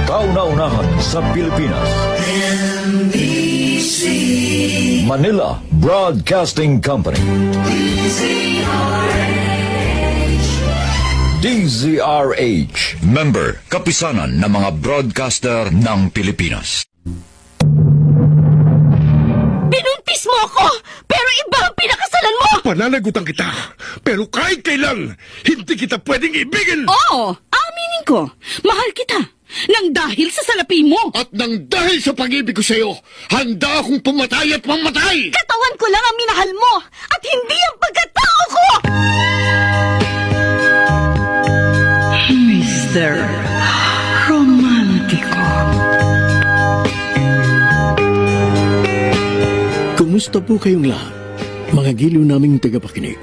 Kauna-unahan sa Pilipinas. NBC Manila Broadcasting Company. DZRH. Member, kapisanan ng mga broadcaster ng Pilipinas. Binuntis mo ako, pero iba ang pinakasalan mo! Pananagutan kita, pero kahit kailan, hindi kita pwedeng ibigin! Oo, aminin ko, mahal kita. Nang dahil sa salapi mo. At nang dahil sa pag-ibig ko sa'yo, handa akong pumatay at mamatay! Katawan ko lang ang minahal mo, at hindi ang pagkatao ko! Mr. Romantico. Kumusta po kayong lahat, mga giliw naming tagapakinig?